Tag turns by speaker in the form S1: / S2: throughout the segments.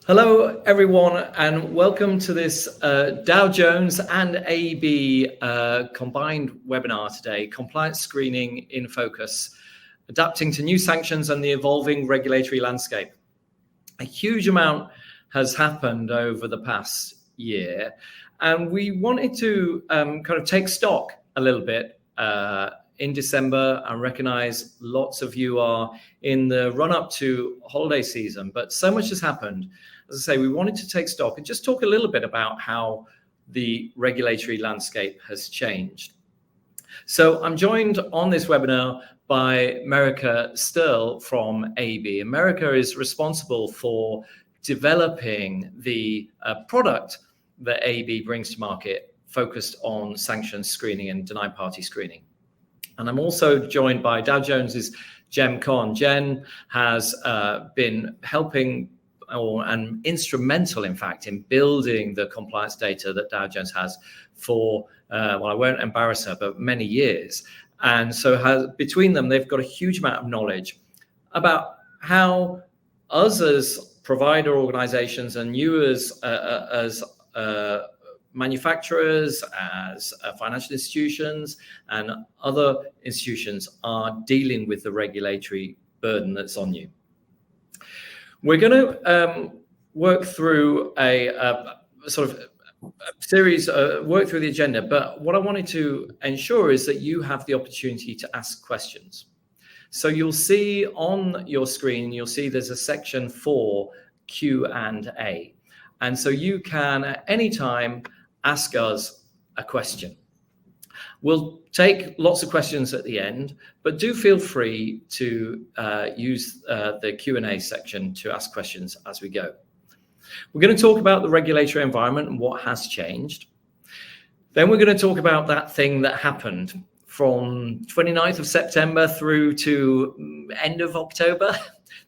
S1: Hello, everyone, and welcome to this Dow Jones and AB combined webinar today, Compliance Screening in Focus, Adapting to New Sanctions and the Evolving Regulatory Landscape. A huge amount has happened over the past year, and we wanted to kind of take stock a little bit in December and recognize lots of you are in the run-up to holiday season, but so much has happened. As I say, we wanted to take stock and just talk a little bit about how the regulatory landscape has changed. So I'm joined on this webinar by Merica Sterl from AB. And Merica is responsible for developing the product that AB brings to market, focused on sanctions screening and denied party screening. And I'm also joined by Dow Jones's Jen Con. Jen has been helping and instrumental, in fact, in building the compliance data that Dow Jones has for, well, I won't embarrass her, but many years. And so between them, they've got a huge amount of knowledge about how us as provider organizations and you as manufacturers, as financial institutions and other institutions are dealing with the regulatory burden that's on you. We're going to work through a sort of series, work through the agenda, but what I wanted to ensure is that you have the opportunity to ask questions. So you'll see on your screen, you'll see there's a section for Q&A. And so you can at any time ask us a question. We'll take lots of questions at the end, but do feel free to use the Q&A section to ask questions as we go. We're going to talk about the regulatory environment and what has changed. Then we're going to talk about that thing that happened from 29th of September through to end of October.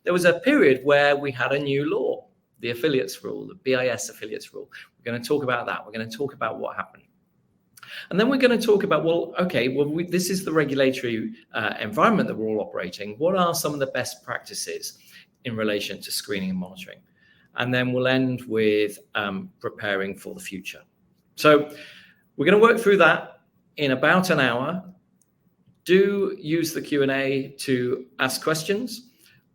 S1: There was a period where we had a new law, the affiliates rule, the BIS affiliates rule. We're going to talk about that. We're going to talk about what happened. And then we're going to talk about, well, okay, well, this is the regulatory environment that we're all operating. What are some of the best practices in relation to screening and monitoring? And then we'll end with preparing for the future. So we're going to work through that in about an hour. Do use the Q&A to ask questions.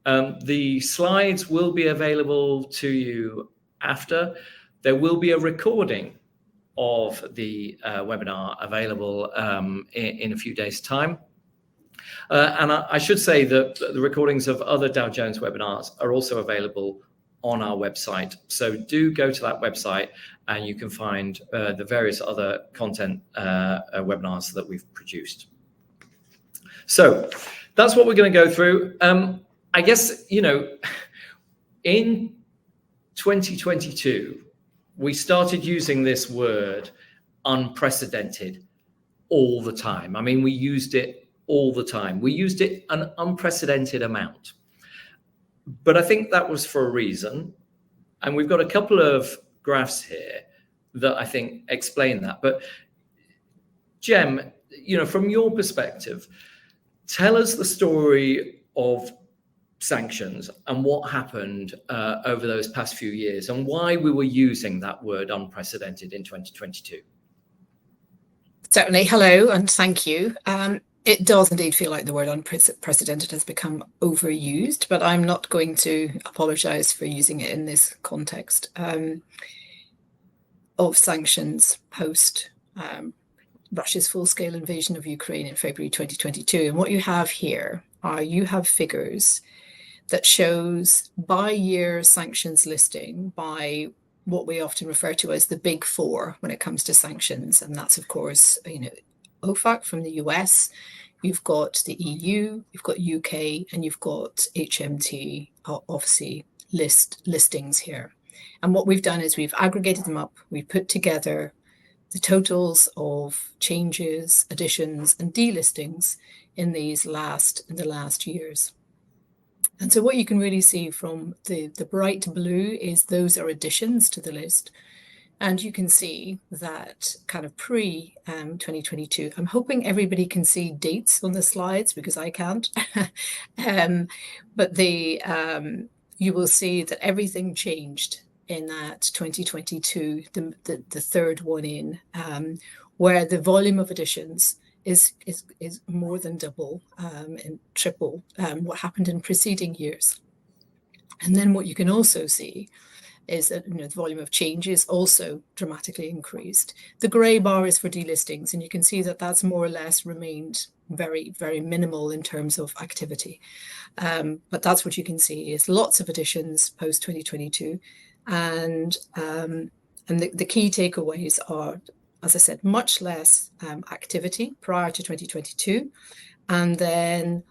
S1: The slides will be available to you after. There will be a recording of the webinar available in a few days' time. And I should say that the recordings of other Dow Jones webinars are also available on our website. So do go to that website and you can find the various other content webinars that we've produced. So that's what we're going to go through. I guess, you know, in 2022, we started using this word unprecedented all the time. I mean, we used it all the time. We used it an unprecedented amount. But I think that was for a reason. And we've got a couple of graphs here that I think explain that. But Jem, you know, from your perspective, tell us the story of sanctions and what happened over those past few years and why we were using that word unprecedented in 2022.
S2: Certainly. Hello and thank you. It does indeed feel like the word unprecedented has become overused, but I'm not going to apologize for using it in this context of sanctions post Russia's full-scale invasion of Ukraine in February 2022. And what you have here are figures that shows by year sanctions listing by what we often refer to as the big four when it comes to sanctions. And that's, of course, you know, OFAC from the US, you've got the EU, you've got UK, and you've got HMT, obviously listings here. And what we've done is we've aggregated them up, we've put together the totals of changes, additions, and delistings in the last years. And so what you can really see from the bright blue is those are additions to the list. And you can see that kind of pre-2022, I'm hoping everybody can see dates on the slides because I can't. But you will see that everything changed that 2022, the third one in, where the volume of additions is more than double and triple what happened in preceding years. And then what you can also see is that the volume of changes also dramatically increased. The grey bar is for delistings, and you can see that that's more or less remained very, very minimal in terms of activity. But that's what you can see is lots of additions post 2022, and the key takeaways are, as I said, much less activity prior to 2022, and then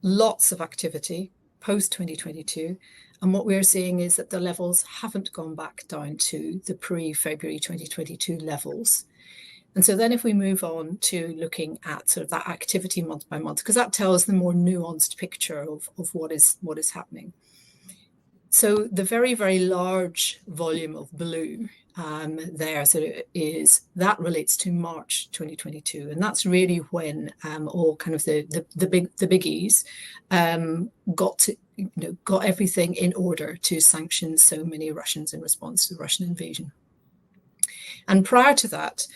S2: lots of activity post 2022. And what we're seeing is that the levels haven't gone back down to the pre-February 2022 levels. And so then if we move on to looking at sort of that activity month by month, because that tells the more nuanced picture of what is happening. So the very, very large volume of blue there, so that relates to March 2022, and that's really when all kind of the biggies got everything in order to sanction so many Russians in response to the Russian invasion. And prior to that,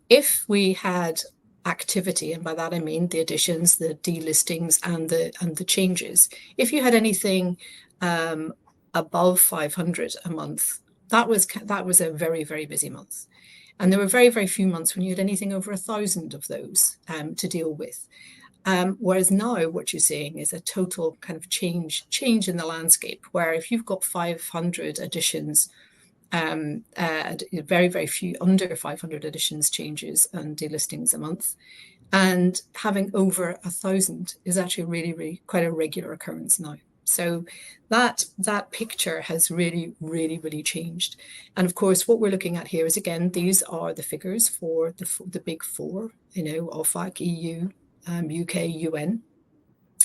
S2: if we had activity, and by that I mean the additions, the delistings, and the changes, if you had anything above 500 a month, that was a very, very busy month. And there were very, very few months when you had anything over 1,000 of those to deal with. Whereas now what you're seeing is a total kind of change in the landscape, where if you've got 500 additions, very, very few under 500 additions, changes, and delistings a month, and having over 1,000 is actually really, really quite a regular occurrence now. So that picture has really, really, really changed. And of course, what we're looking at here is, again, these are the figures for the big four, OFAC, EU, UK, UN.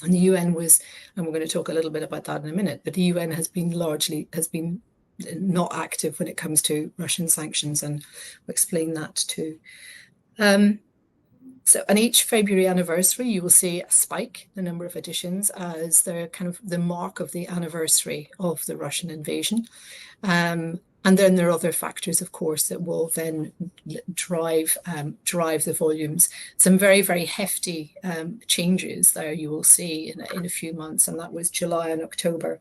S2: And the UN was, and we're going to talk a little bit about that in a minute, but the UN has been not active when it comes to Russian sanctions, and we'll explain that too. So on each February anniversary, you will see a spike, the number of additions, as the kind of the mark of the anniversary of the Russian invasion. And then there are other factors, of course, that will then drive the volumes. Some very, very hefty changes there you will see in a few months, and that was July and October.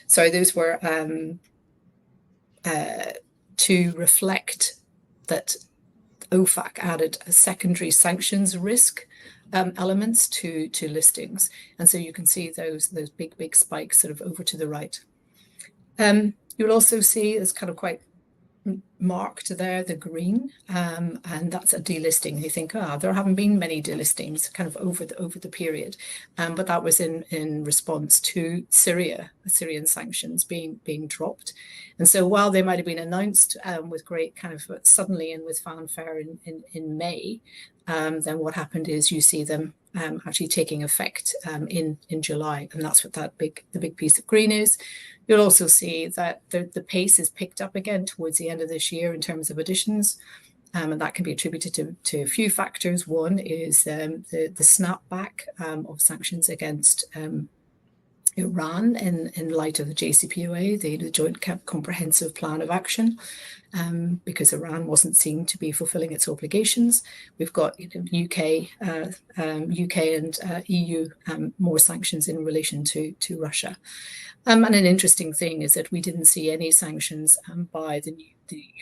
S2: So those were to reflect that OFAC added a secondary sanctions risk elements to listings, and so you can see those big spikes sort of over to the right. You'll also see it's kind of quite marked there, the green, and that's a delisting. You think, there haven't been many delistings kind of over the period, but that was in response to Syrian sanctions being dropped. And so while they might have been announced with great kind of suddenly and with fanfare in May, then what happened is you see them actually taking effect in July, and that's what the big piece of green is. You'll also see that the pace is picked up again towards the end of this year in terms of additions, and that can be attributed to a few factors. One is the snapback of sanctions against Iran in light of the JCPOA, the Joint Comprehensive Plan of Action, because Iran wasn't seen to be fulfilling its obligations. We've got UK and EU more sanctions in relation to Russia. And an interesting thing is that we didn't see any sanctions by the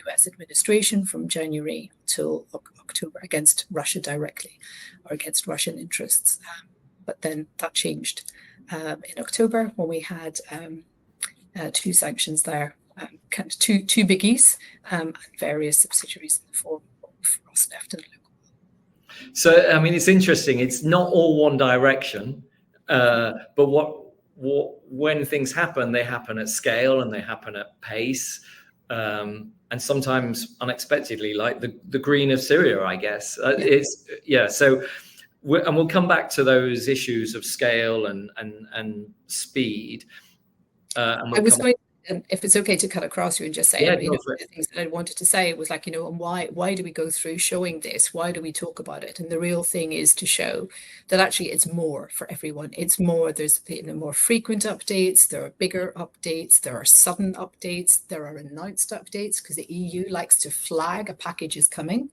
S2: US administration from January till October against Russia directly or against Russian interests. But then that changed in October when we had two sanctions there, kind of two biggies, and various subsidiaries in the form of Rosneft and Lukoil.
S1: So, I mean, it's interesting. It's not all one direction, but when things happen, they happen at scale and they happen at pace, and sometimes unexpectedly, like the green of Syria, I guess. So. And we'll come back to those issues of scale and speed.
S2: if it's okay to cut across you and just say,
S1: Yeah,
S2: one of the things that I wanted to say was like, and why do we go through showing this? Why do we talk about it? And the real thing is to show that actually it's more for everyone. It's more, there's more frequent updates, there are bigger updates, there are sudden updates, there are announced updates, because the EU likes to flag a package is coming,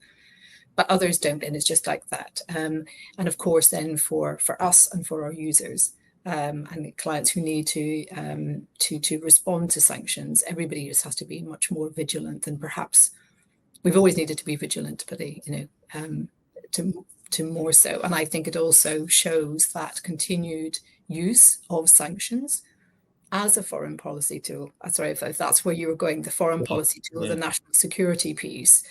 S2: but others don't, and it's just like that. And of course, then for us and for our users, and clients who need to respond to sanctions, everybody just has to be much more vigilant than perhaps we've always needed to be vigilant, but to more so. And I think it also shows that continued use of sanctions as a foreign policy tool. Sorry if that's where you were going, the foreign policy tool, the national security piece,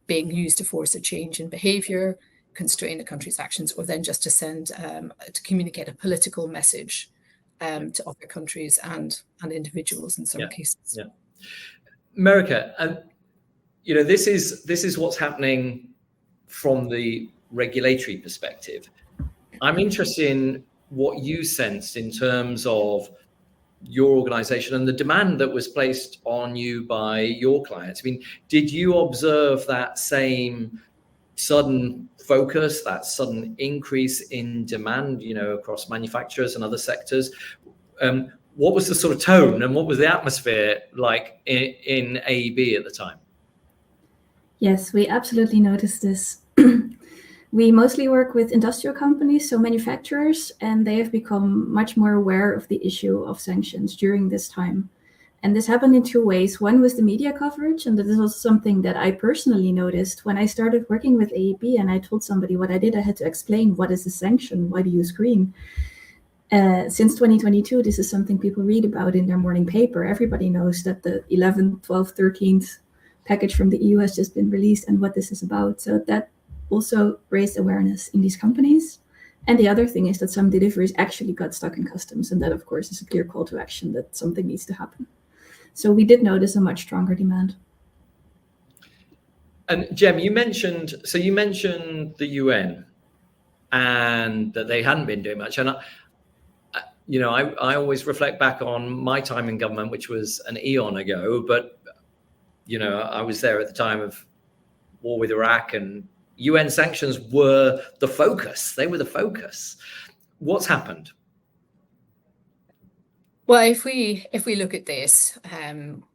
S2: being used to force a change in behavior, constrain a country's actions, or then just to send to communicate a political message to other countries and individuals in some cases.
S1: Yeah, America, and this is what's happening from the regulatory perspective. I'm interested in what you sensed in terms of your organization and the demand that was placed on you by your clients. I mean, did you observe that same sudden focus, that sudden increase in demand, across manufacturers and other sectors? What was the sort of tone and what was the atmosphere like in AEB at the time?
S3: Yes, we absolutely noticed this. We mostly work with industrial companies, so manufacturers, and they have become much more aware of the issue of sanctions during this time. And this happened in two ways. One was the media coverage, and this was something that I personally noticed when I started working with AEB, and I told somebody what I did. I had to explain, what is a sanction? Why do you screen? Since 2022, this is something people read about in their morning paper. Everybody knows that the 11th, 12th, 13th package from the EU has just been released and what this is about. So that also raised awareness in these companies. And the other thing is that some deliveries actually got stuck in customs. And that, of course, is a clear call to action that something needs to happen. So we did notice a much stronger demand.
S1: And Jem, you mentioned the UN and that they hadn't been doing much. And I always reflect back on my time in government, which was an eon ago, but I was there at the time of war with Iraq, and UN sanctions were the focus. They were the focus. What's happened?
S2: Well, if we look at this,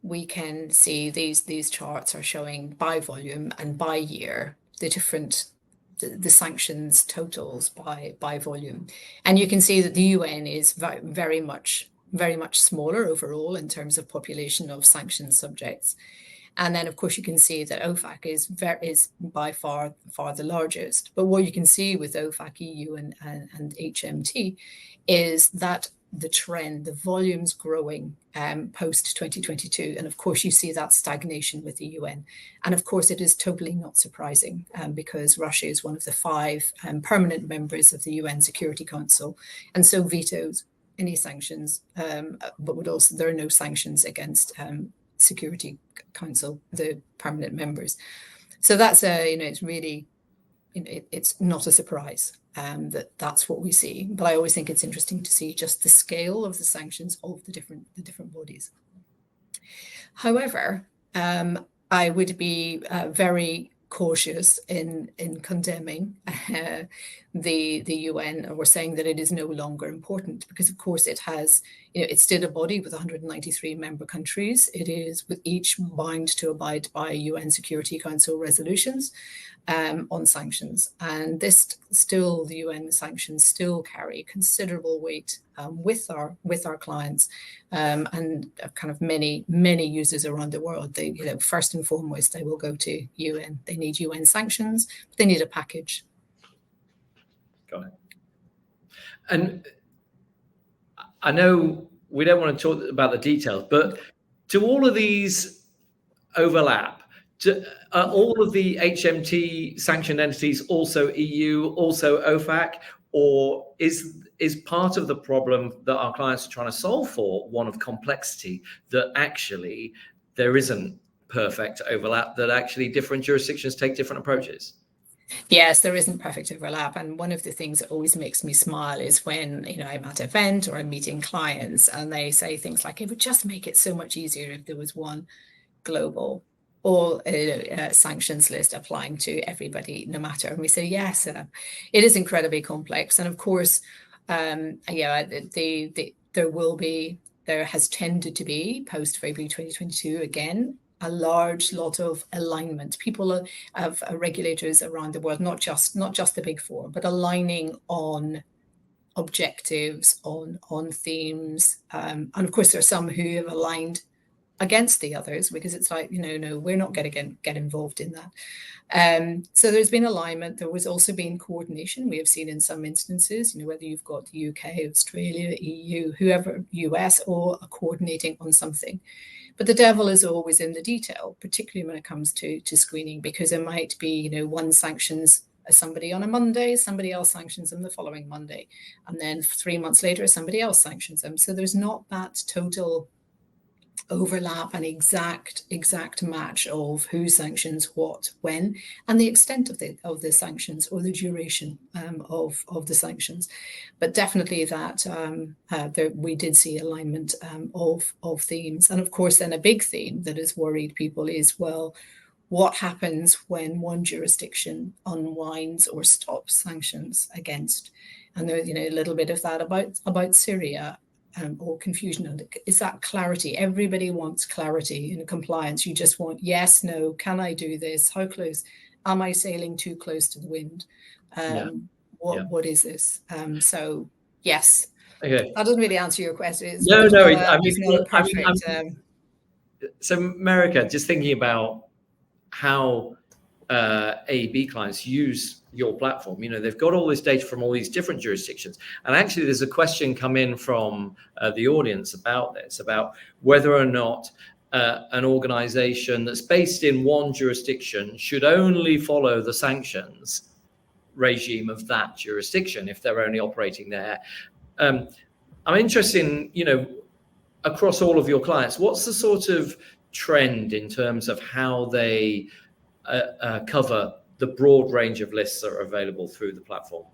S2: we can see these charts are showing by volume and by year the sanctions totals by volume, and you can see that the UN is very much smaller overall in terms of population of sanctions subjects. And then, of course, you can see that OFAC is by far the largest. But what you can see with OFAC, EU, and HMT is that the trend, the volume's growing post 2022. And of course, you see that stagnation with the UN. And of course, it is totally not surprising because Russia is one of the 5 permanent members of the UN Security Council, and so vetoes any sanctions, but there are no sanctions against Security Council, the permanent members. So that's it's really, it's not a surprise that's what we see. But I always think it's interesting to see just the scale of the sanctions of the different bodies. However, I would be very cautious in condemning the UN, or saying that it is no longer important, because of course it has, it's still a body with 193 member countries. It is with each bound to abide by UN Security Council resolutions on sanctions, and the UN sanctions still carry considerable weight with our clients and kind of many users around the world. They, first and foremost, they will go to UN. They need UN sanctions, but they need a package.
S1: Got it. And I know we don't want to talk about the details, but do all of these overlap? Are all of the HMT sanctioned entities also EU, also OFAC, or is part of the problem that our clients are trying to solve for one of complexity, that actually there isn't perfect overlap, that actually different jurisdictions take different approaches?
S2: Yes, there isn't perfect overlap. And one of the things that always makes me smile is when, I'm at an event or I'm meeting clients and they say things like, it would just make it so much easier if there was one global all sanctions list applying to everybody, no matter. And we say, yes, it is incredibly complex. And of course, there has tended to be post February 2022 again a large lot of alignment. People of regulators around the world, not just the big four, but aligning on objectives, on themes, and of course there are some who have aligned against the others because it's like, no, we're not going to get involved in that. So there's been alignment. There was also been coordination. We have seen in some instances, whether you've got the UK, Australia, EU, whoever, US, all are coordinating on something. But the devil is always in the detail, particularly when it comes to screening, because it might be, one sanctions somebody on a Monday, somebody else sanctions them the following Monday. And then 3 months later, somebody else sanctions them. So there's not that total overlap and exact match of who sanctions what when and the extent of the sanctions or the duration of the sanctions, but definitely that we did see alignment of themes. And of course then a big theme that has worried people is, well, what happens when one jurisdiction unwinds or stops sanctions against? And there's a little bit of that about Syria. Or confusion. Is that clarity? Everybody wants clarity in compliance. You just want yes, no, can I do this? How close? Am I sailing too close to the wind? What is this? So yes.
S1: Okay.
S2: That doesn't really answer your question.
S1: No. So
S2: perfect.
S1: just thinking about how AEB clients use your platform. They've got all this data from all these different jurisdictions. And actually, there's a question come in from the audience about this, about whether or not an organization that's based in one jurisdiction should only follow the sanctions regime of that jurisdiction if they're only operating there. I'm interested in, across all of your clients, what's the sort of trend in terms of how they cover the broad range of lists that are available through the platform?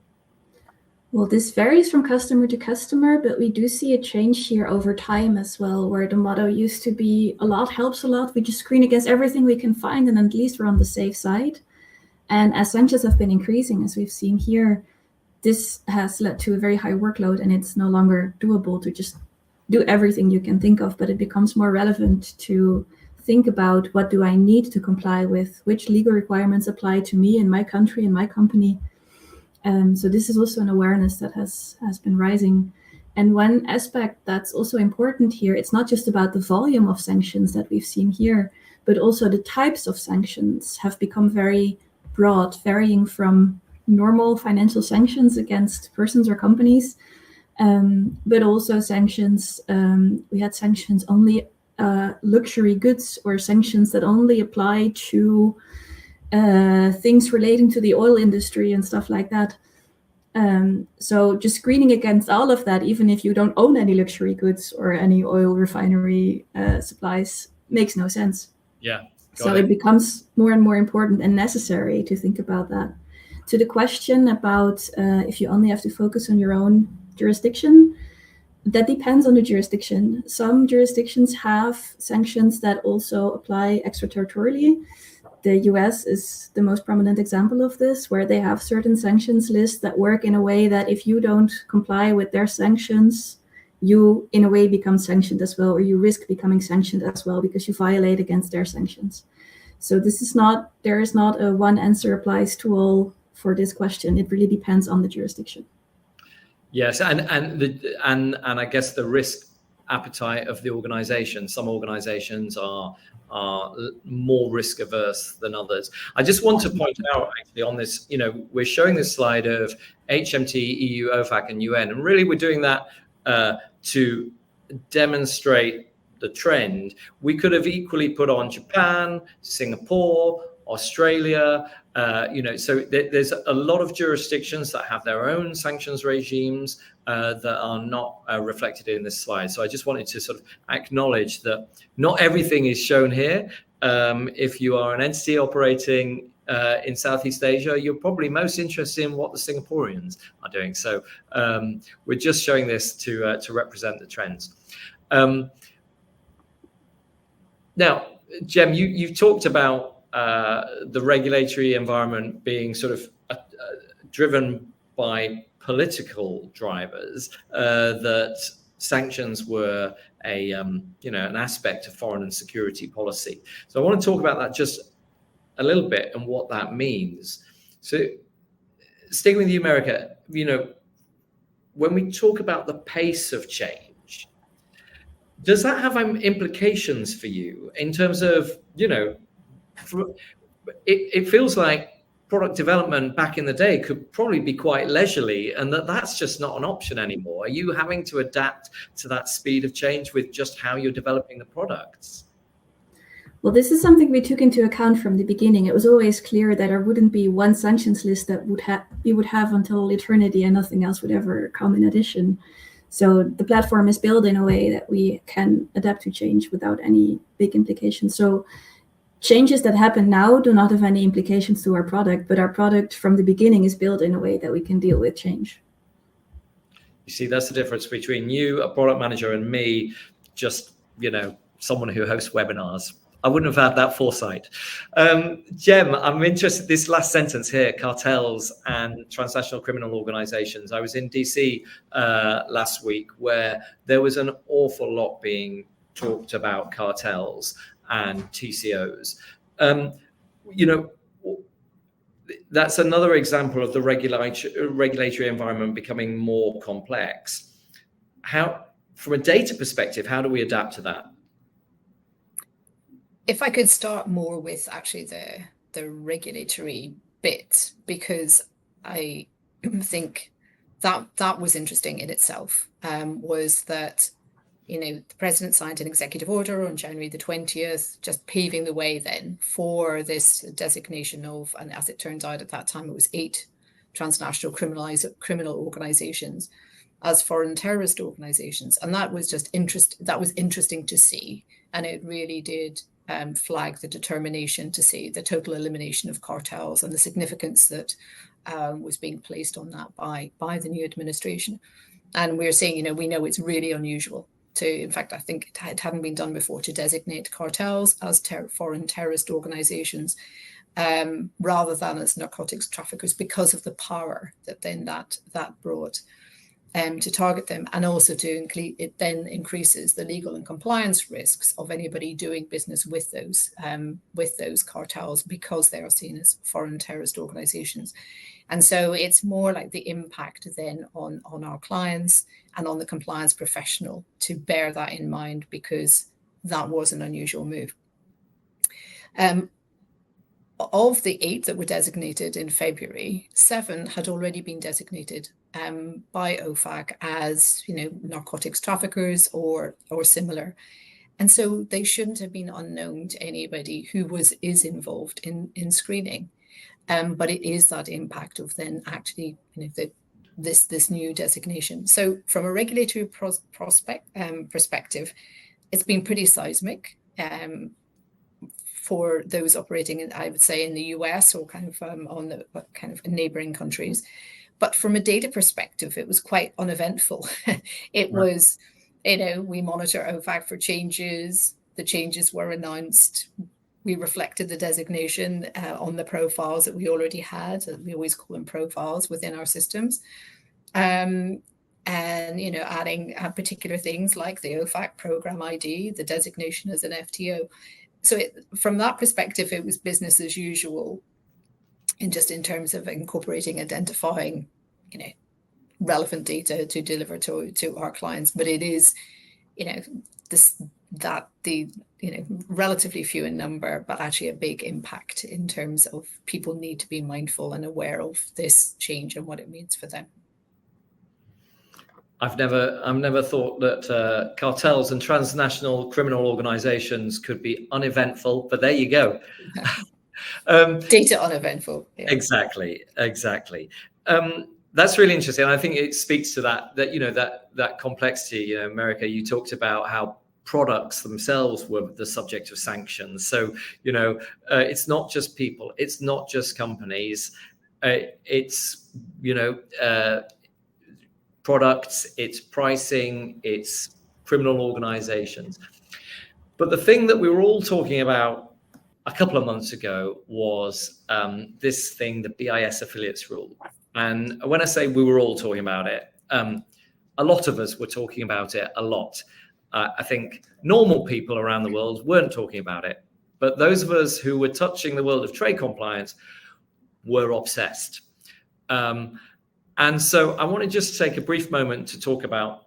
S3: Well, this varies from customer to customer, but we do see a change here over time as well, where the motto used to be a lot helps a lot. We just screen against everything we can find, and at least we're on the safe side. And as sanctions have been increasing, as we've seen here, this has led to a very high workload, and it's no longer doable to just do everything you can think of, but it becomes more relevant to think about what do I need to comply with, which legal requirements apply to me in my country and my company. So this is also an awareness that has been rising. And one aspect that's also important here, it's not just about the volume of sanctions that we've seen here, but also the types of sanctions have become very broad, varying from normal financial sanctions against persons or companies, but also sanctions. We had sanctions only luxury goods, or sanctions that only apply to things relating to the oil industry and stuff like that. So just screening against all of that, even if you don't own any luxury goods or any oil refinery supplies, makes no sense.
S1: Yeah.
S3: So it becomes more and more important and necessary to think about that. To the question about if you only have to focus on your own jurisdiction, that depends on the jurisdiction. Some jurisdictions have sanctions that also apply extraterritorially. The US is the most prominent example of this, where they have certain sanctions lists that work in a way that if you don't comply with their sanctions, you in a way become sanctioned as well, or you risk becoming sanctioned as well because you violate against their sanctions. So there is not a one answer applies to all for this question. It really depends on the jurisdiction.
S1: Yes, and I guess the risk appetite of the organization. Some organizations are more risk averse than others. I just want to point out actually on this, we're showing this slide of HMT, EU, OFAC, and UN, and really we're doing that to demonstrate the trend. We could have equally put on Japan, Singapore, Australia, so there's a lot of jurisdictions that have their own sanctions regimes that are not reflected in this slide. So I just wanted to sort of acknowledge that not everything is shown here. If you are an entity operating in Southeast Asia, you're probably most interested in what the Singaporeans are doing. So we're just showing this to represent the trends. Now, Jem, you've talked about the regulatory environment being sort of driven by political drivers, that sanctions were an aspect of foreign and security policy. So I want to talk about that just a little bit and what that means. So sticking with you, America, when we talk about the pace of change, does that have implications for you in terms of, it feels like product development back in the day could probably be quite leisurely, and that's just not an option anymore. Are you having to adapt to that speed of change with just how you're developing the products?
S3: Well, this is something we took into account from the beginning. It was always clear that there wouldn't be one sanctions list that we would have until eternity, and nothing else would ever come in addition. So the platform is built in a way that we can adapt to change without any big implications. So changes that happen now do not have any implications to our product, but our product from the beginning is built in a way that we can deal with change.
S1: You see, that's the difference between you, a product manager, and me, just, someone who hosts webinars. I wouldn't have had that foresight. Jem, I'm interested, this last sentence here, cartels and transnational criminal organizations. I was in DC last week where there was an awful lot being talked about cartels and TCOs. That's another example of the regulatory environment becoming more complex. From a data perspective, how do we adapt to that?
S2: If I could start more with actually the regulatory bit, because I think that was interesting in itself, was that the president signed an executive order on January the 20th, just paving the way then for this designation of, and as it turns out at that time, it was 8 transnational criminal organizations as foreign terrorist organizations. And that was just interesting to see. And it really did flag the determination to see the total elimination of cartels and the significance that was being placed on that by the new administration. And we're saying, we know it's really unusual in fact, I think it hadn't been done before to designate cartels as foreign terrorist organizations rather than as narcotics traffickers, because of the power that then that brought to target them, and also it then increases the legal and compliance risks of anybody doing business with those cartels, because they are seen as foreign terrorist organizations. And so it's more like the impact then on our clients and on the compliance professional to bear that in mind, because that was an unusual move. Of the 8 that were designated in February, 7 had already been designated by OFAC as, narcotics traffickers or similar. And so they shouldn't have been unknown to anybody who is involved in screening. But it is that impact of then actually, this new designation. So from a regulatory perspective, it's been pretty seismic for those operating in, I would say, in the US or kind of on the kind of neighboring countries. But from a data perspective, it was quite uneventful. It was, we monitor OFAC for changes. The changes were announced. We reflected the designation on the profiles that we already had. We always call them profiles within our systems. And, adding particular things like the OFAC program ID, the designation as an FTO. So from that perspective, it was business as usual, in terms of incorporating, identifying, relevant data to deliver to our clients. But it is, relatively few in number, but actually a big impact in terms of people need to be mindful and aware of this change and what it means for them.
S1: I've never thought that cartels and transnational criminal organizations could be uneventful, but there you go.
S2: Data uneventful. Yeah.
S1: Exactly. That's really interesting. I think it speaks to that complexity. America, you talked about how products themselves were the subject of sanctions. So, it's not just people, it's not just companies, it's, products, it's pricing, it's criminal organizations. But the thing that we were all talking about a couple of months ago was this thing, the BIS affiliates rule. And when I say we were all talking about it, a lot of us were talking about it a lot. I think normal people around the world weren't talking about it, but those of us who were touching the world of trade compliance were obsessed. And so I want to just take a brief moment to talk about,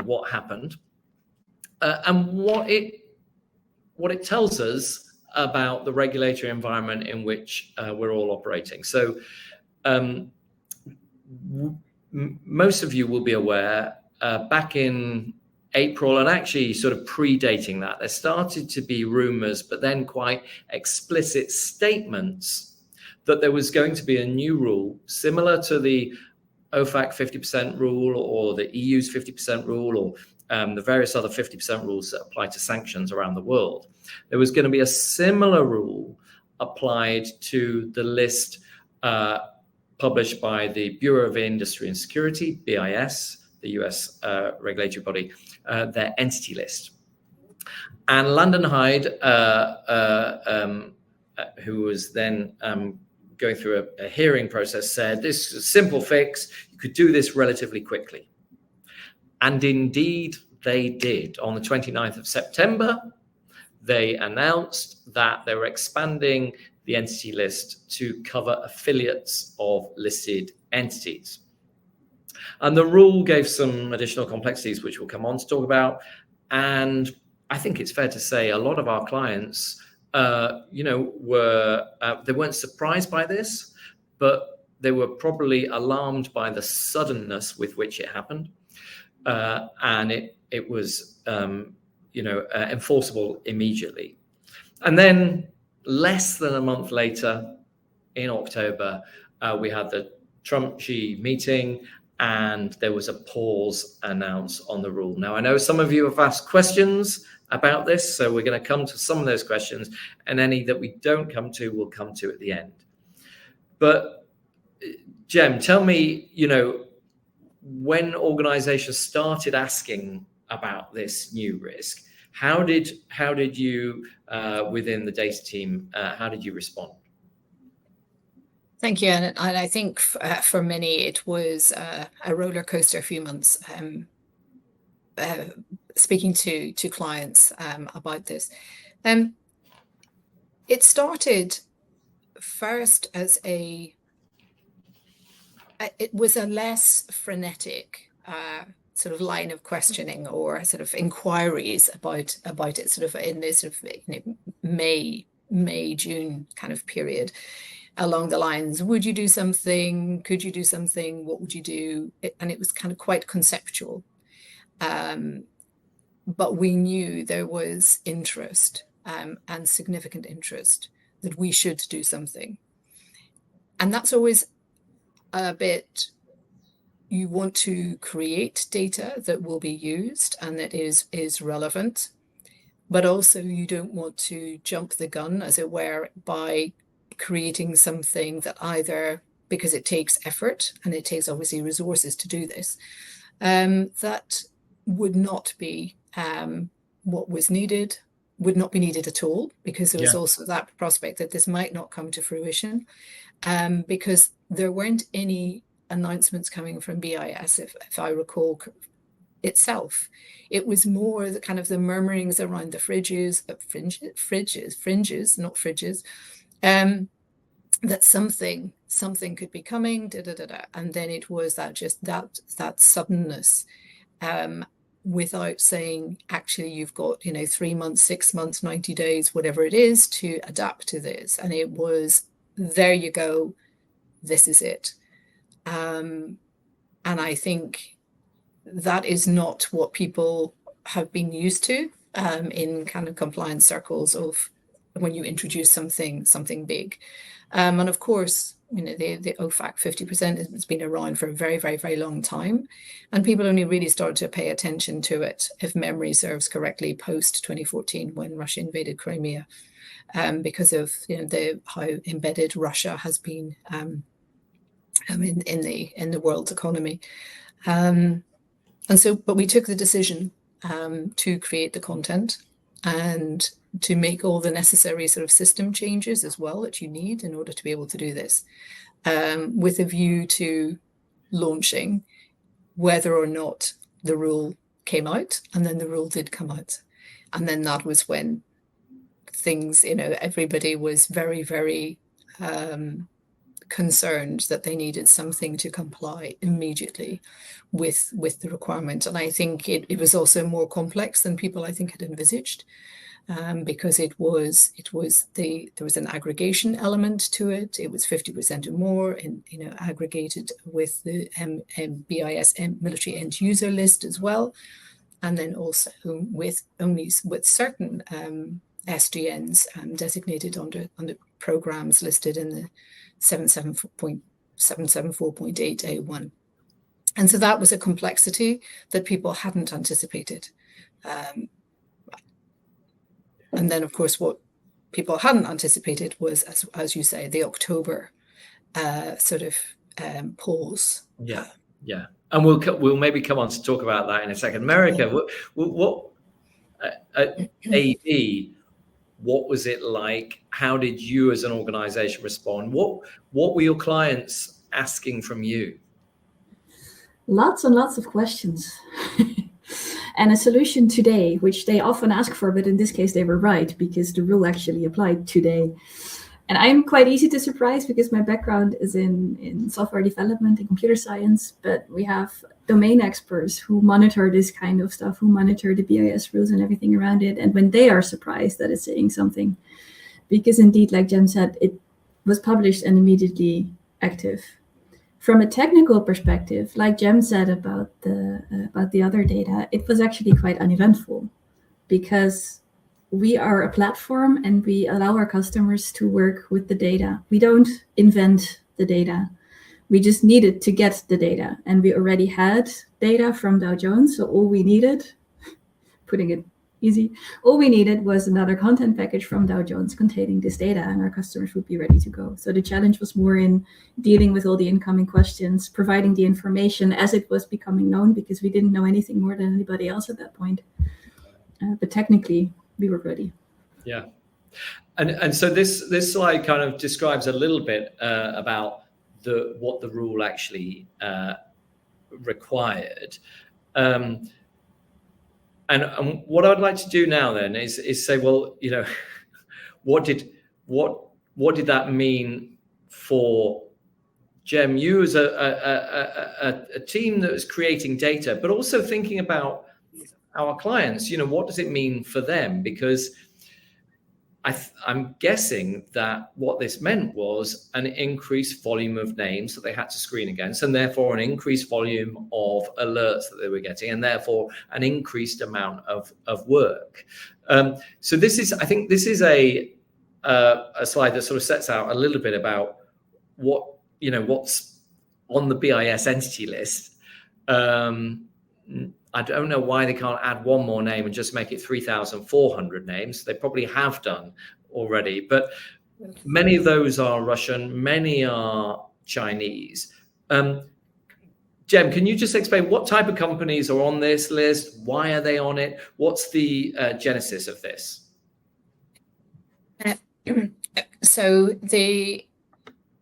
S1: what happened and what it tells us about the regulatory environment in which we're all operating. So most of you will be aware, back in April, and actually sort of predating that, there started to be rumors, but then quite explicit statements that there was going to be a new rule similar to the OFAC 50% rule or the EU's 50% rule or the various other 50% rules that apply to sanctions around the world. There was going to be a similar rule applied to the list published by the Bureau of Industry and Security, BIS, the US regulatory body, their entity list. And Landon Hyde, who was then going through a hearing process, said this is a simple fix. You could do this relatively quickly. And indeed, they did. On the 29th of September, they announced that they were expanding the entity list to cover affiliates of listed entities. And the rule gave some additional complexities, which we'll come on to talk about. And I think it's fair to say a lot of our clients, they weren't surprised by this, but they were probably alarmed by the suddenness with which it happened. And it was, enforceable immediately. And then less than a month later, in October, we had the Trump-Xi meeting, and there was a pause announced on the rule. Now, I know some of you have asked questions about this, so we're going to come to some of those questions, and any that we don't come to, we'll come to at the end. But Jem, tell me, when organizations started asking about this new risk, how did you, within the data team, how did you respond?
S2: Thank you. And I think for many, it was a roller coaster few months, speaking to clients about this. It started first as it was a less frenetic sort of line of questioning or sort of inquiries about it, sort of in this sort of May, June kind of period. Along the lines, would you do something? Could you do something? What would you do? And it was kind of quite conceptual. But we knew there was interest and significant interest that we should do something. And that's always a bit, you want to create data that will be used and that is relevant, but also you don't want to jump the gun, as it were, by creating something that either, because it takes effort and it takes obviously resources to do this, that would not be what was needed, would not be needed at all, because there was also that prospect that this might not come to fruition, because there weren't any announcements coming from BIS, if I recall itself. It was more the kind of the murmurings around the fringes, not fridges, that something could be coming, and then it was that suddenness, without saying, actually, you've got 3 months, 6 months, 90 days, whatever it is, to adapt to this. And it was, there you go, this is it. And I think that is not what people have been used to in kind of compliance circles of when you introduce something big. And of course, the OFAC 50% has been around for a very, very, very long time. And people only really started to pay attention to it, if memory serves correctly, post 2014 when Russia invaded Crimea, because of how embedded Russia has been in the world's economy. But we took the decision to create the content and to make all the necessary sort of system changes as well that you need in order to be able to do this, with a view to launching whether or not the rule came out. And then the rule did come out. And then that was when things, everybody was very, very concerned that they needed something to comply immediately with the requirement. And I think it was also more complex than people, I think, had envisaged, because there was an aggregation element to it. It was 50% or more, aggregated with the BIS military end user list as well, and then also with certain SDNs designated under programs listed in the 774.8A1. And so that was a complexity that people hadn't anticipated. And then, of course, what people hadn't anticipated was, as you say, the October pause.
S1: Yeah. And we'll maybe come on to talk about that in a second. America, what AD, what was it like? How did you as an organization respond? What were your clients asking from you?
S3: Lots and lots of questions. And a solution today, which they often ask for, but in this case they were right, because the rule actually applied today. And I'm quite easy to surprise because my background is in software development and computer science, but we have domain experts who monitor this kind of stuff, who monitor the BIS rules and everything around it. And when they are surprised that it's saying something, because indeed, like Jem said, it was published and immediately active. From a technical perspective, like Jem said about the other data, it was actually quite uneventful, because we are a platform and we allow our customers to work with the data. We don't invent the data. We just needed to get the data, and we already had data from Dow Jones. So all we needed, putting it easy, all we needed was another content package from Dow Jones containing this data, and our customers would be ready to go. So the challenge was more in dealing with all the incoming questions, providing the information as it was becoming known, because we didn't know anything more than anybody else at that point. But technically, we were ready.
S1: Yeah. And so this slide kind of describes a little bit about what the rule actually required. And what I'd like to do now then is say, well, what did that mean for Jem, you as a team that was creating data, but also thinking about our clients, what does it mean for them? Because I'm guessing that what this meant was an increased volume of names that they had to screen against, and therefore an increased volume of alerts that they were getting, and therefore an increased amount of work. So I think this is a slide that sort of sets out a little bit about what's on the BIS entity list. I don't know why they can't add one more name and just make it 3,400 names. They probably have done already, but many of those are Russian, many are Chinese. Jem, can you just explain what type of companies are on this list? Why are they on it? What's the genesis of this?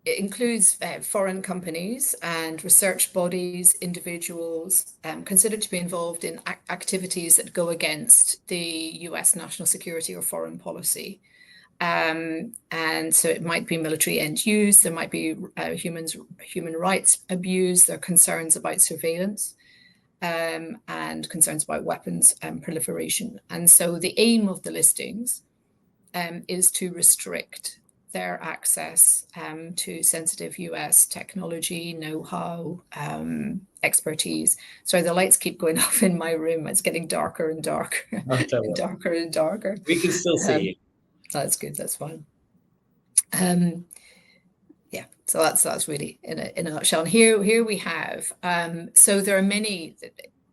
S2: It includes foreign companies and research bodies, individuals considered to be involved in activities that go against the US national security or foreign policy. And so it might be military end use, there might be human rights abuse, there are concerns about surveillance, and concerns about weapons proliferation. And so the aim of the listings is to restrict their access to sensitive US technology, know-how, expertise. Sorry, the lights keep going off in my room. It's getting darker and darker, and darker and darker.
S1: We can still see you.
S2: That's good, that's fine. So that's really in a nutshell. And here we have, so there are many.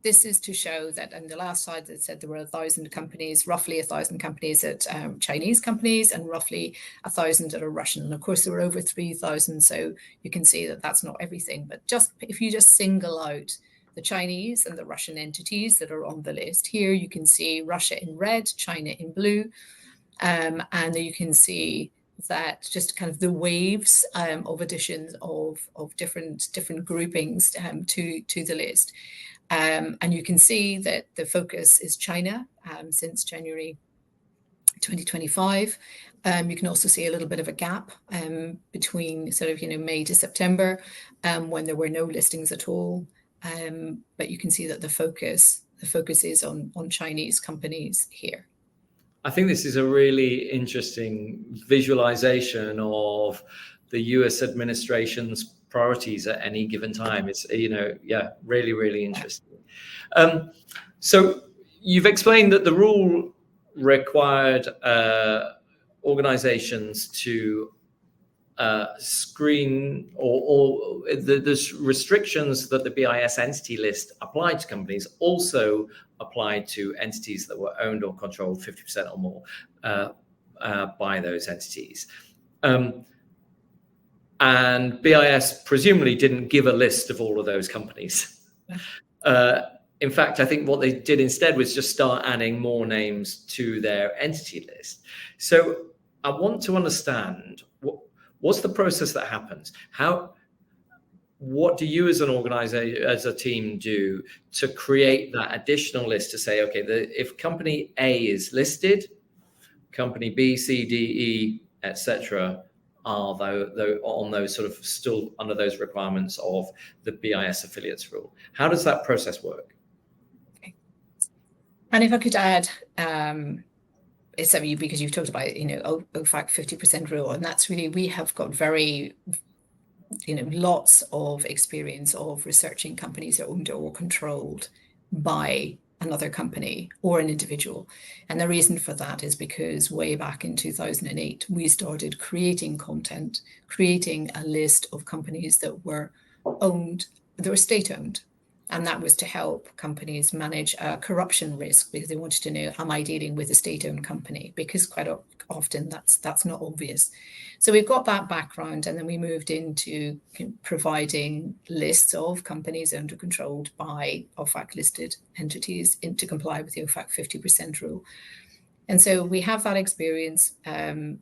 S2: This is to show that on the last slide it said there were 1,000 companies, roughly 1,000 companies at Chinese companies, and roughly 1,000 that are Russian. And of course there were over 3,000, so you can see that that's not everything. But just if you just single out the Chinese and the Russian entities that are on the list, here you can see Russia in red, China in blue, and you can see that just kind of the waves of additions of different groupings to the list. And you can see that the focus is China since January 2025. You can also see a little bit of a gap between sort of, May to September when there were no listings at all. But you can see that the focus is on Chinese companies here.
S1: I think this is a really interesting visualization of the US administration's priorities at any given time. It's, really, really interesting. So you've explained that the rule required organizations to screen or the restrictions that the BIS entity list applied to companies also applied to entities that were owned or controlled 50% or more by those entities. And BIS presumably didn't give a list of all of those companies. In fact, I think what they did instead was just start adding more names to their entity list. So I want to understand what's the process that happens? What do you as an organization, as a team, do to create that additional list to say, okay, if company A is listed, company B, C, D, E, etc., are on those sort of still under those requirements of the BIS affiliates rule? How does that process work?
S2: Okay. And if I could add, it's something because you've talked about, OFAC 50% rule, and that's really, we have got very, lots of experience of researching companies that are owned or controlled by another company or an individual. And the reason for that is because way back in 2008, we started creating content, creating a list of companies that were state-owned. And that was to help companies manage corruption risk, because they wanted to know, am I dealing with a state-owned company? Because quite often that's not obvious. So we've got that background, and then we moved into providing lists of companies owned or controlled by OFAC-listed entities to comply with the OFAC 50% rule. And so we have that experience, and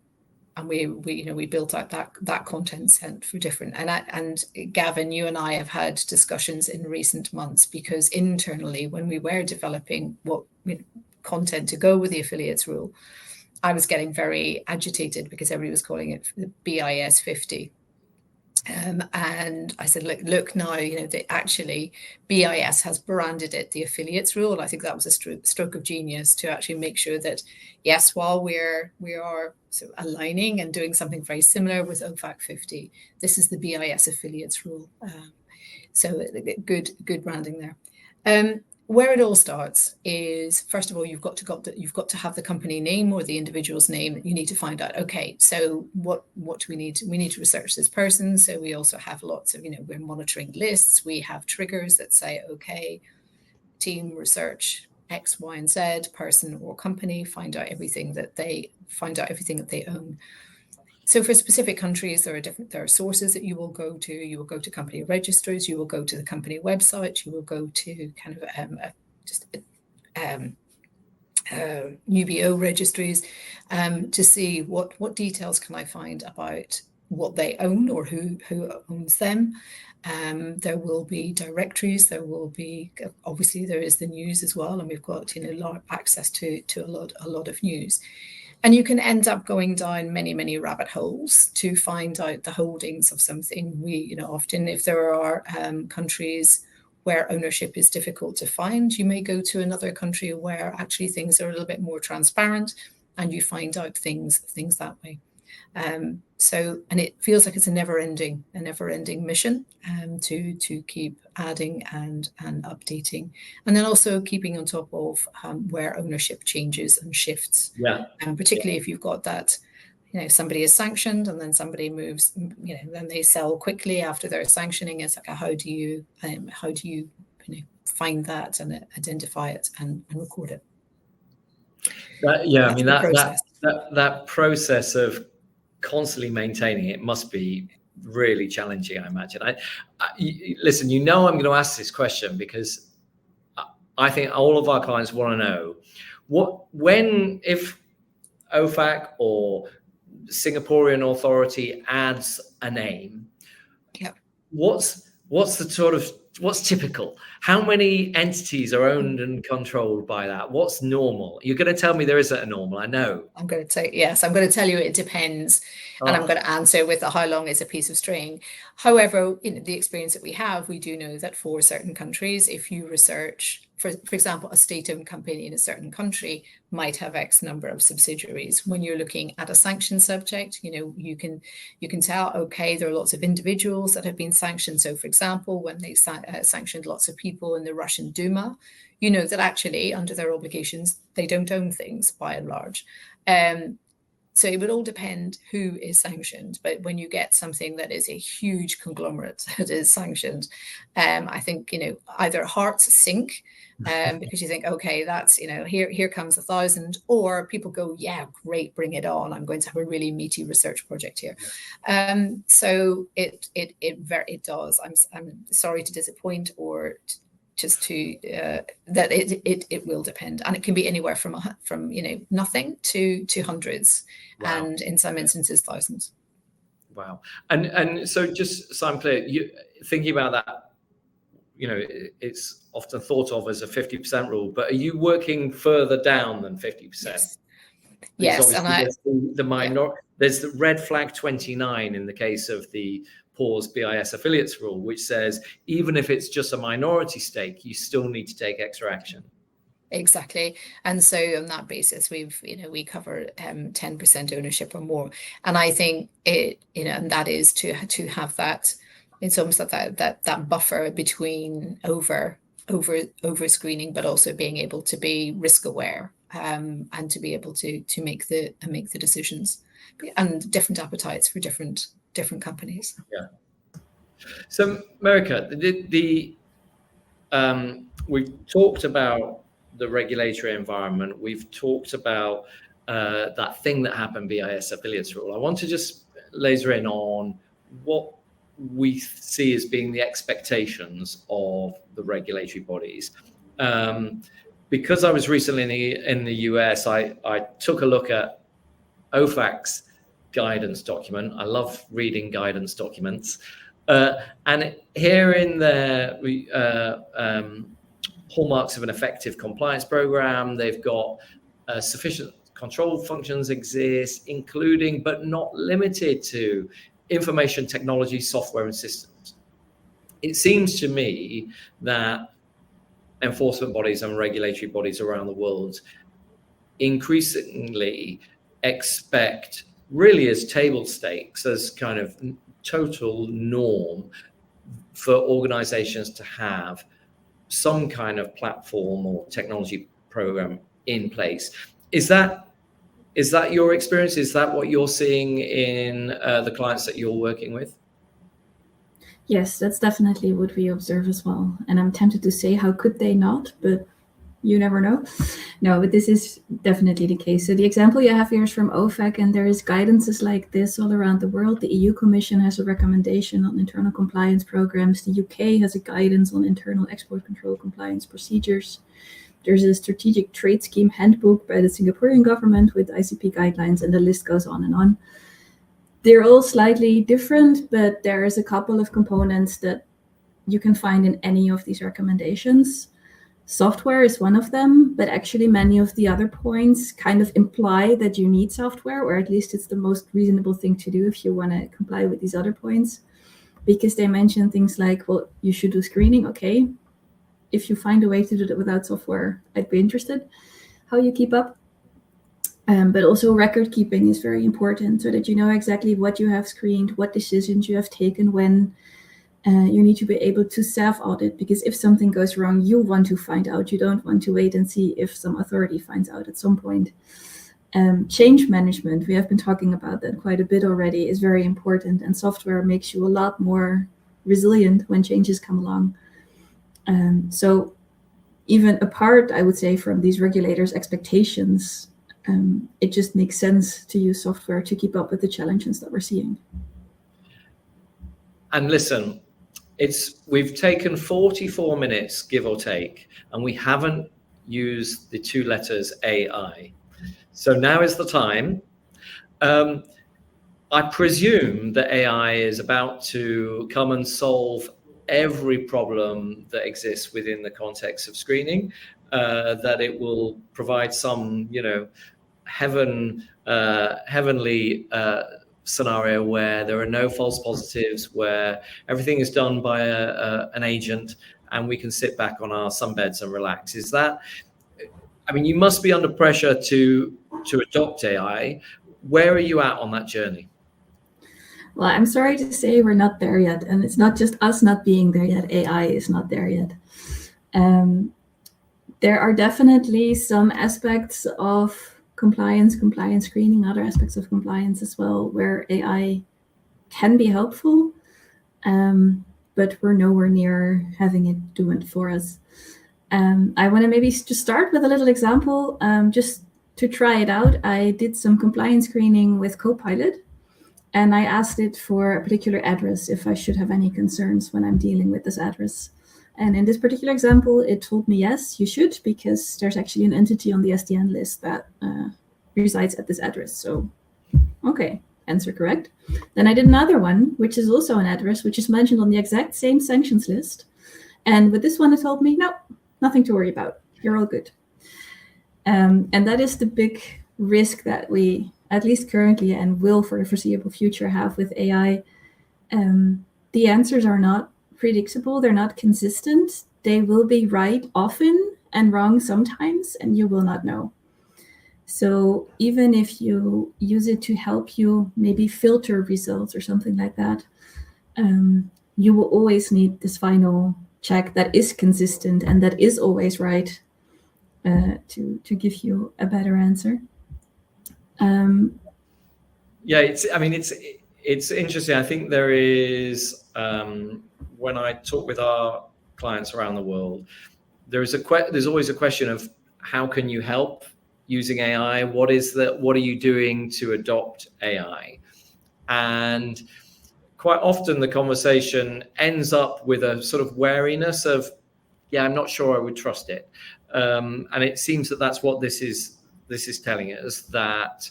S2: we built out that content set for different. And Gavin, you and I have had discussions in recent months, because internally, when we were developing what content to go with the affiliates rule, I was getting very agitated because everybody was calling it the BIS 50. And I said, look now, actually BIS has branded it the affiliates rule. I think that was a stroke of genius to actually make sure that, yes, while we are sort of aligning and doing something very similar with OFAC 50, this is the BIS affiliates rule. So good branding there. Where it all starts is, first of all, you've got to have the company name or the individual's name. You need to find out, okay, so what do we need? We need to research this person. So we also have lots of, we're monitoring lists. We have triggers that say, okay, team research X, Y, and Z, person or company, find out everything that they own. So for specific countries, there are sources that you will go to. You will go to company registers. You will go to the company website. You will go to kind of UBO registries to see what details can I find about what they own or who owns them. There will be directories. There will be, obviously, there is the news as well, and we've got access to a lot of news. And you can end up going down many, many rabbit holes to find out the holdings of something. Often if there are countries where ownership is difficult to find, you may go to another country where actually things are a little bit more transparent, and you find out things that way. And it feels like it's a never-ending mission to keep adding and updating, and then also keeping on top of where ownership changes and shifts.
S1: Yeah.
S2: And particularly if you've got that, somebody is sanctioned and then somebody moves, then they sell quickly after their sanctioning. It's like, how do you find that and identify it and record it?
S1: That process of constantly maintaining it must be really challenging, I imagine. Listen, I'm going to ask this question because I think all of our clients want to know if OFAC or Singaporean authority adds a name, what's typical? How many entities are owned and controlled by that? What's normal? You're going to tell me there isn't a normal, I know.
S2: I'm going to say, yes, I'm going to tell you it depends. And I'm going to answer with how long is a piece of string. However, in the experience that we have, we do know that for certain countries, if you research, for example, a state-owned company in a certain country might have X number of subsidiaries. When you're looking at a sanctioned subject, you can tell, okay, there are lots of individuals that have been sanctioned. So, for example, when they sanctioned lots of people in the Russian Duma, you know that actually under their obligations, they don't own things by and large. So it would all depend who is sanctioned. But when you get something that is a huge conglomerate that is sanctioned, I think, either hearts sink because you think, okay, that's, here comes 1,000, or people go, yeah, great, bring it on. I'm going to have a really meaty research project here. So it does. I'm sorry to disappoint, or just to that it will depend, and it can be anywhere from nothing to hundreds. Wow. And in some instances thousands.
S1: Wow. And so just so I'm clear, you thinking about that, it's often thought of as a 50% rule, but are you working further down than 50%?
S2: Yes. And
S1: there's the red flag 29 in the case of the PAWS BIS affiliates rule, which says even if it's just a minority stake, you still need to take extra action.
S2: Exactly. And so on that basis, we cover 10% ownership or more. And I think and that is to have that, it's almost like that buffer between over screening, but also being able to be risk aware and to be able to make the decisions, and different appetites for different companies.
S1: Yeah. So, Marika, we've talked about the regulatory environment. We've talked about that thing that happened, BIS affiliates rule. I want to just laser in on what we see as being the expectations of the regulatory bodies. Because I was recently in the US, I took a look at OFAC's guidance document. I love reading guidance documents. And here in there, hallmarks of an effective compliance program, they've got sufficient control functions exist, including but not limited to information technology, software, and systems. It seems to me that enforcement bodies and regulatory bodies around the world increasingly expect, really as table stakes, as kind of total norm, for organizations to have some kind of platform or technology program in place. Is that your experience? Is that what you're seeing in the clients that you're working with?
S3: Yes, that's definitely what we observe as well. And I'm tempted to say, how could they not? But you never know. No, but this is definitely the case. So the example you have here is from OFAC, and there is guidances like this all around the world. The EU Commission has a recommendation on internal compliance programs. The UK has a guidance on internal export control compliance procedures. There's a strategic trade scheme handbook by the Singaporean government with ICP guidelines, and the list goes on and on. They're all slightly different, but there is a couple of components that you can find in any of these recommendations. Software is one of them, but actually many of the other points kind of imply that you need software, or at least it's the most reasonable thing to do if you want to comply with these other points, because they mention things like, well, you should do screening. Okay, if you find a way to do that without software, I'd be interested how you keep up. But also record keeping is very important, so that you know exactly what you have screened, what decisions you have taken when. You need to be able to self-audit, because if something goes wrong, you want to find out. You don't want to wait and see if some authority finds out at some point. Change management, we have been talking about that quite a bit already, is very important, and software makes you a lot more resilient when changes come along. So even apart, I would say, from these regulators' expectations, it just makes sense to use software to keep up with the challenges that we're seeing.
S1: And listen, we've taken 44 minutes, give or take, and we haven't used the two letters AI. So now is the time. I presume that AI is about to come and solve every problem that exists within the context of screening, that it will provide some, heavenly scenario where there are no false positives, where everything is done by an agent, and we can sit back on our sunbeds and relax. Is that? I mean, you must be under pressure to adopt AI. Where are you at on that journey?
S3: Well, I'm sorry to say we're not there yet, and it's not just us not being there yet. AI is not there yet. There are definitely some aspects of compliance screening, other aspects of compliance as well, where AI can be helpful, but we're nowhere near having it do it for us. I want to maybe just start with a little example, just to try it out. I did some compliance screening with Copilot, and I asked it for a particular address if I should have any concerns when I'm dealing with this address. And in this particular example, it told me, yes, you should, because there's actually an entity on the SDN list that resides at this address. So, okay, answer correct. Then I did another one, which is also an address, which is mentioned on the exact same sanctions list. And with this one, it told me, no, nothing to worry about. You're all good. And that is the big risk that we, at least currently and will for the foreseeable future, have with AI. The answers are not predictable. They're not consistent. They will be right often and wrong sometimes, and you will not know. So even if you use it to help you maybe filter results or something like that, you will always need this final check that is consistent and that is always right, to give you a better answer.
S1: Yeah, it's interesting. I think there is, when I talk with our clients around the world, there's always a question of how can you help using AI? What are you doing to adopt AI? And quite often the conversation ends up with a sort of wariness of, yeah, I'm not sure I would trust it. And it seems that that's what this is telling us, that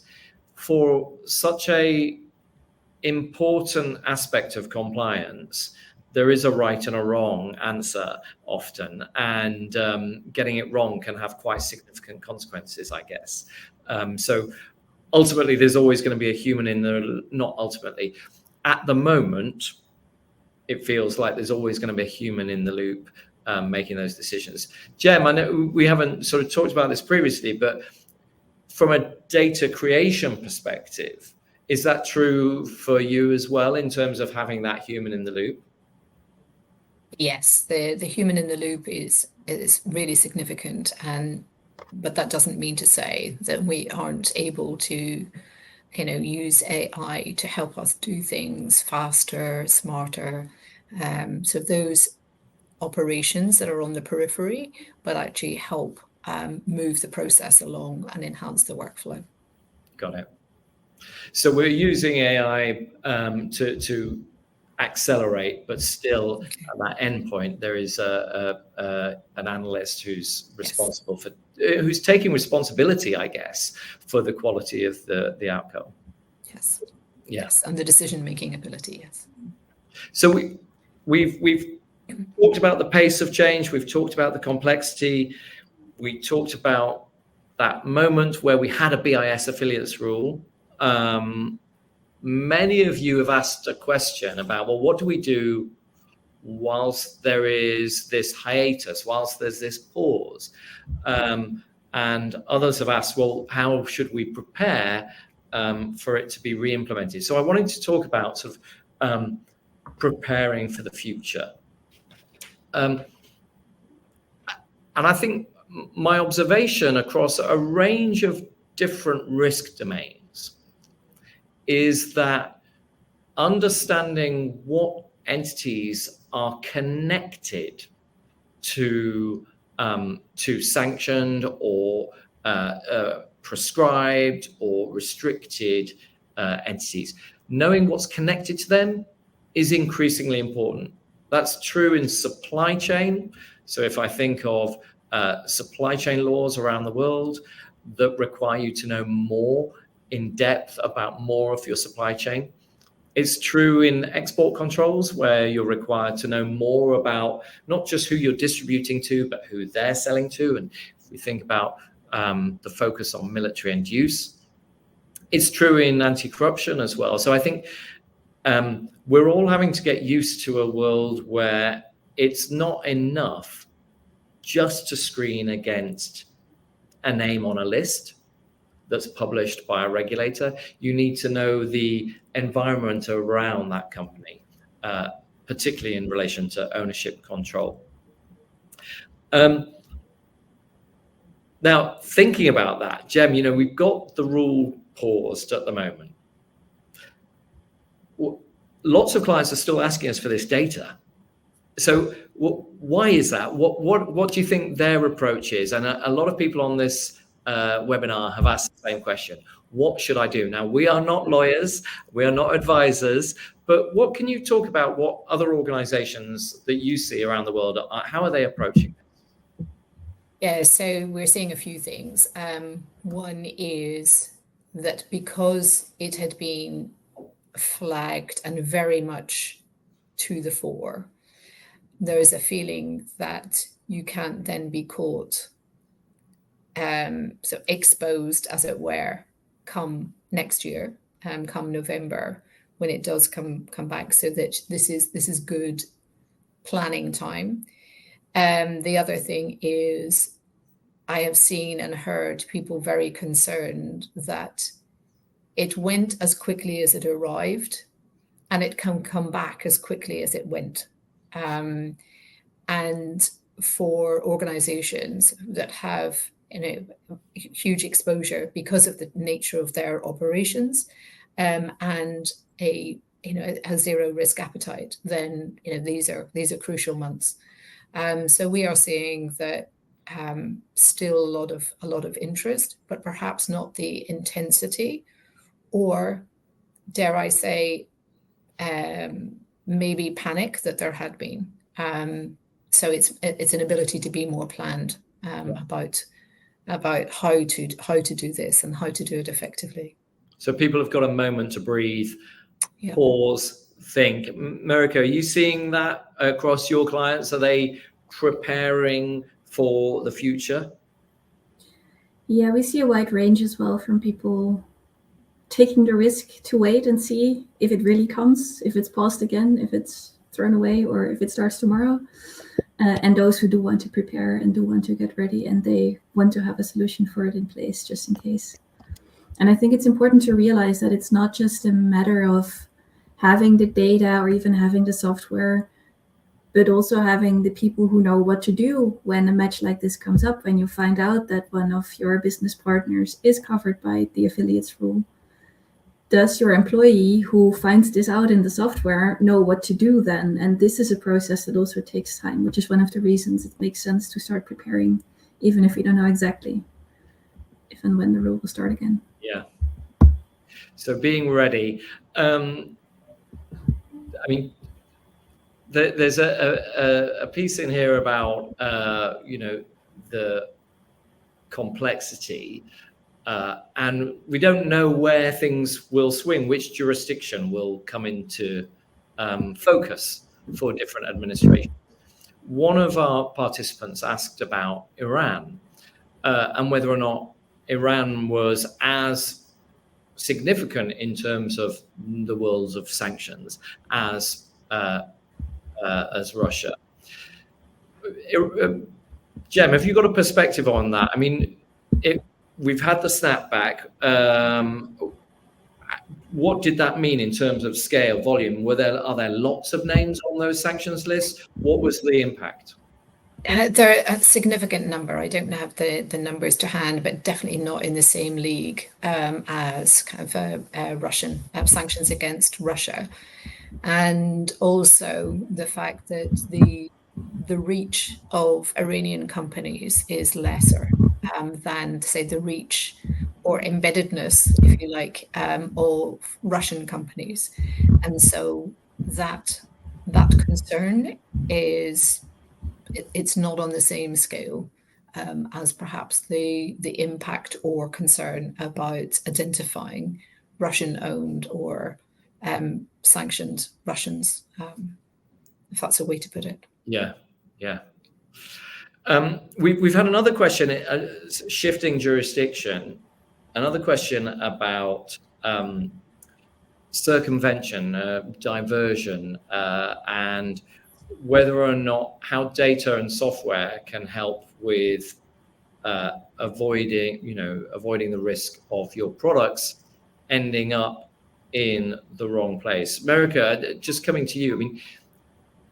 S1: for such a important aspect of compliance, there is a right and a wrong answer often, and getting it wrong can have quite significant consequences, I guess. So ultimately, there's always going to be a human in the, not ultimately. At the moment, it feels like there's always going to be a human in the loop making those decisions. Jem, I know we haven't sort of talked about this previously, but from a data creation perspective, is that true for you as well in terms of having that human in the loop?
S2: Yes, the human in the loop is really significant, but that doesn't mean to say that we aren't able to, use AI to help us do things faster, smarter. So those operations that are on the periphery, but actually help move the process along and enhance the workflow.
S1: Got it. So we're using AI to accelerate, but still at that endpoint, there is an analyst who's responsible for, who's taking responsibility, I guess, for the quality of the outcome.
S2: Yes.
S1: Yeah.
S2: Yes, and the decision-making ability. Yes.
S1: So we've talked about the pace of change. We've talked about the complexity. We talked about that moment where we had a BIS affiliates rule. Many of you have asked a question about, well, what do we do whilst there is this hiatus, whilst there's this pause? And others have asked, well, how should we prepare for it to be re-implemented? So I wanted to talk about sort of preparing for the future. And I think my observation across a range of different risk domains is that understanding what entities are connected to sanctioned or prescribed or restricted entities. Knowing what's connected to them is increasingly important. That's true in supply chain. So if I think of supply chain laws around the world that require you to know more in depth about more of your supply chain, it's true in export controls, where you're required to know more about not just who you're distributing to, but who they're selling to. And if we think about the focus on military end use, it's true in anti-corruption as well. So I think we're all having to get used to a world where it's not enough just to screen against a name on a list that's published by a regulator. You need to know the environment around that company, particularly in relation to ownership control. Now, thinking about that, Jem, we've got the rule paused at the moment. Lots of clients are still asking us for this data. So why is that? What do you think their approach is? And a lot of people on this webinar have asked the same question. What should I do? Now, we are not lawyers, we are not advisors, but what can you talk about what other organizations that you see around the world, how are they approaching it?
S2: Yeah, so we're seeing a few things. One is that because it had been flagged and very much to the fore, there's a feeling that you can't then be caught, so exposed, as it were, come next year, come November, when it does come back, so that this is good planning time. The other thing is, I have seen and heard people very concerned that it went as quickly as it arrived, and it can come back as quickly as it went. And for organizations that have huge exposure because of the nature of their operations, and a zero risk appetite, then these are crucial months. So we are seeing that still a lot of interest, but perhaps not the intensity, or dare I say, maybe panic that there had been. So it's an ability to be more planned about how to do this and how to do it effectively.
S1: So people have got a moment to breathe, pause, think. Marika, are you seeing that across your clients? Are they preparing for the future?
S3: Yeah, we see a wide range as well, from people taking the risk to wait and see if it really comes, if it's paused again, if it's thrown away, or if it starts tomorrow. And those who do want to prepare and do want to get ready, and they want to have a solution for it in place just in case. And I think it's important to realize that it's not just a matter of having the data or even having the software, but also having the people who know what to do when a match like this comes up, when you find out that one of your business partners is covered by the affiliates rule. Does your employee who finds this out in the software know what to do then? And this is a process that also takes time, which is one of the reasons it makes sense to start preparing, even if we don't know exactly if and when the rule will start again.
S1: Yeah. So being ready. I mean, there's a piece in here about the complexity. And we don't know where things will swing, which jurisdiction will come into focus for different administrations. One of our participants asked about Iran and whether or not Iran was as significant in terms of the world of sanctions as Russia. Jem, have you got a perspective on that? I mean, we've had the snapback. What did that mean in terms of scale, volume? Are there lots of names on those sanctions lists? What was the impact?
S2: They're a significant number. I don't have the numbers to hand, but definitely not in the same league as kind of Russian sanctions against Russia. And also the fact that the reach of Iranian companies is lesser than, say, the reach or embeddedness, if you like, of Russian companies. And so that concern is, it's not on the same scale as perhaps the impact or concern about identifying Russian-owned or sanctioned Russians, if that's a way to put it.
S1: Yeah. We've had another question, shifting jurisdiction, another question about circumvention, diversion, and whether or not how data and software can help with avoiding the risk of your products ending up in the wrong place. America, just coming to you, I mean,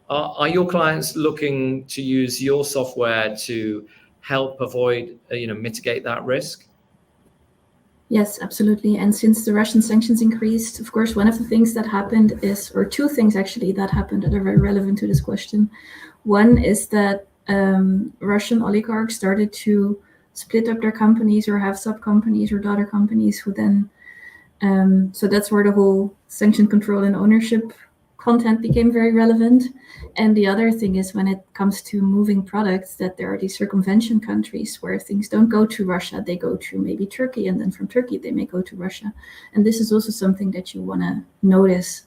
S1: are your clients looking to use your software to help avoid, mitigate that risk?
S3: Yes, absolutely. And since the Russian sanctions increased, of course, one of the things that happened is, or two things actually that happened that are very relevant to this question. One is that Russian oligarchs started to split up their companies or have sub-companies or daughter companies who then, so that's where the whole sanction control and ownership content became very relevant. And the other thing is when it comes to moving products, that there are these circumvention countries where things don't go to Russia, they go to maybe Turkey, and then from Turkey they may go to Russia. And this is also something that you want to notice.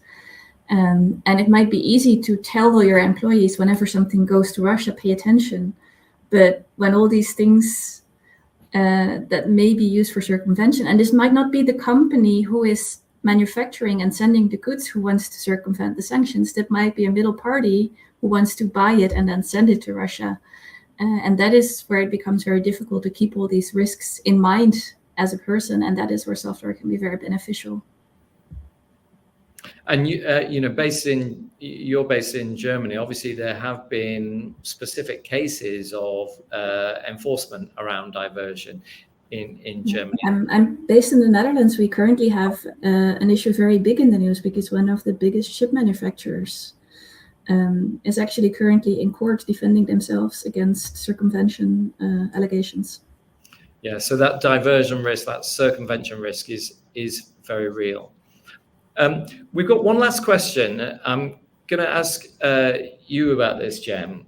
S3: And it might be easy to tell all your employees whenever something goes to Russia, pay attention. But when all these things that may be used for circumvention, and this might not be the company who is manufacturing and sending the goods who wants to circumvent the sanctions, that might be a middle party who wants to buy it and then send it to Russia. And that is where it becomes very difficult to keep all these risks in mind as a person, and that is where software can be very beneficial.
S1: And you're based in Germany. Obviously, there have been specific cases of enforcement around diversion in Germany.
S3: I'm based in the Netherlands. We currently have an issue very big in the news because one of the biggest ship manufacturers is actually currently in court defending themselves against circumvention allegations.
S1: Yeah, so that diversion risk, that circumvention risk is very real. We've got one last question. I'm going to ask you about this, Jem,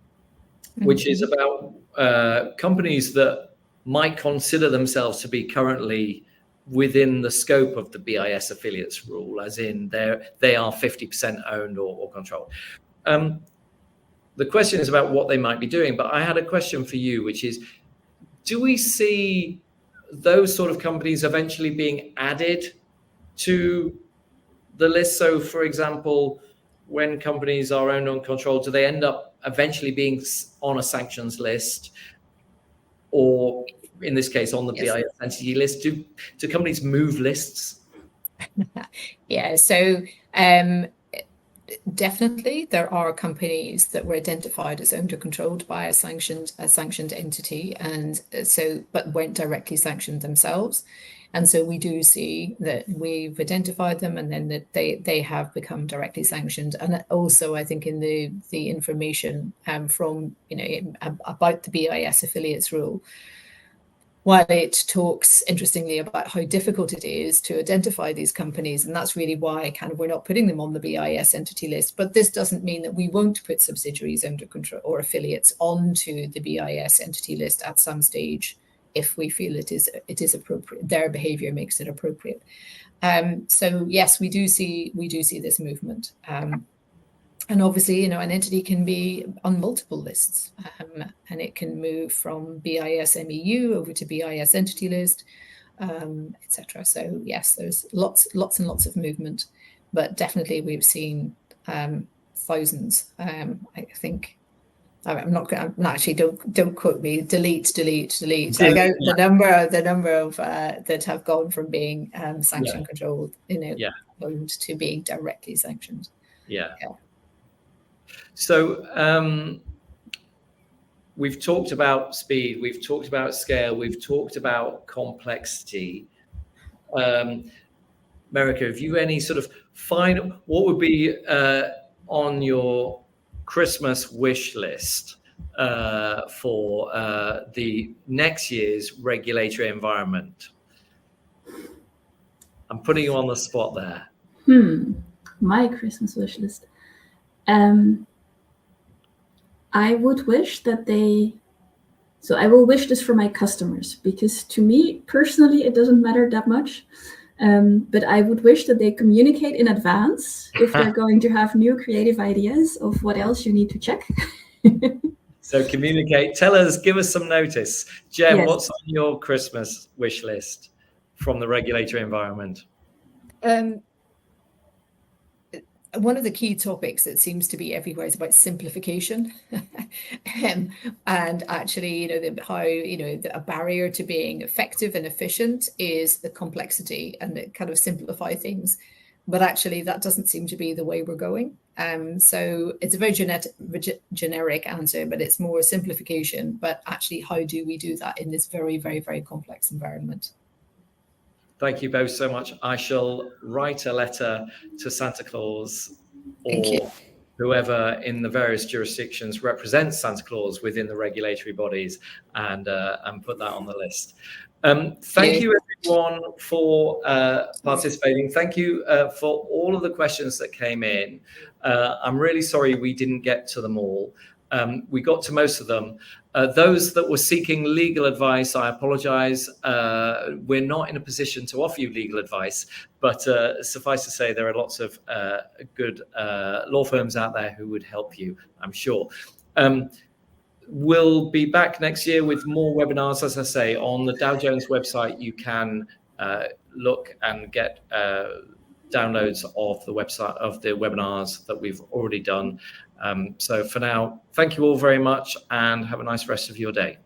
S1: which is about companies that might consider themselves to be currently within the scope of the BIS affiliates rule, as in they are 50% owned or controlled. The question is about what they might be doing, but I had a question for you, which is, do we see those sort of companies eventually being added to the list? So, for example, when companies are owned and controlled, do they end up eventually being on a sanctions list, or in this case on the BIS entity list? Do companies move lists?
S2: Yeah, so definitely there are companies that were identified as owned or controlled by a sanctioned entity, and so but weren't directly sanctioned themselves. And so we do see that we've identified them, and then that they have become directly sanctioned. And also, I think in the information from about the BIS affiliates rule, while it talks interestingly about how difficult it is to identify these companies, and that's really why we're not putting them on the BIS entity list. But this doesn't mean that we won't put subsidiaries under control or affiliates onto the BIS entity list at some stage if we feel it is appropriate. Their behavior makes it appropriate. So yes, we do see this movement. And obviously, an entity can be on multiple lists, and it can move from BIS MEU over to BIS entity list, etc. So yes, there's lots and lots of movement, but definitely we've seen thousands. I think I'm not actually. Don't quote me. Delete. The number of that have gone from being sanction controlled, owned to being directly sanctioned.
S1: Yeah. So we've talked about speed, we've talked about scale, we've talked about complexity. America, have you any sort of what would be on your Christmas wish list for the next year's regulatory environment? I'm putting you on the spot there.
S3: My Christmas wish list. I would wish that I will wish this for my customers, because to me personally, it doesn't matter that much. But I would wish that they communicate in advance if they're going to have new creative ideas of what else you need to check.
S1: So communicate, tell us, give us some notice. Jem,
S2: Yes.
S1: What's on your Christmas wish list from the regulatory environment?
S2: One of the key topics that seems to be everywhere is about simplification. And actually, how a barrier to being effective and efficient is the complexity and it kind of simplify things. But actually, that doesn't seem to be the way we're going. So it's a very generic answer, but it's more simplification. But actually, how do we do that in this very, very, very complex environment?
S1: Thank you both so much. I shall write a letter to Santa Claus or whoever in the various jurisdictions represents Santa Claus within the regulatory bodies and put that on the list. Thank you everyone for participating. Thank you for all of the questions that came in. I'm really sorry we didn't get to them all. We got to most of them. Those that were seeking legal advice, I apologize. We're not in a position to offer you legal advice, but suffice to say, there are lots of good law firms out there who would help you, I'm sure. We'll be back next year with more webinars. As I say, on the Dow Jones website, you can look and get downloads of the website of the webinars that we've already done. So for now, thank you all very much and have a nice rest of your day.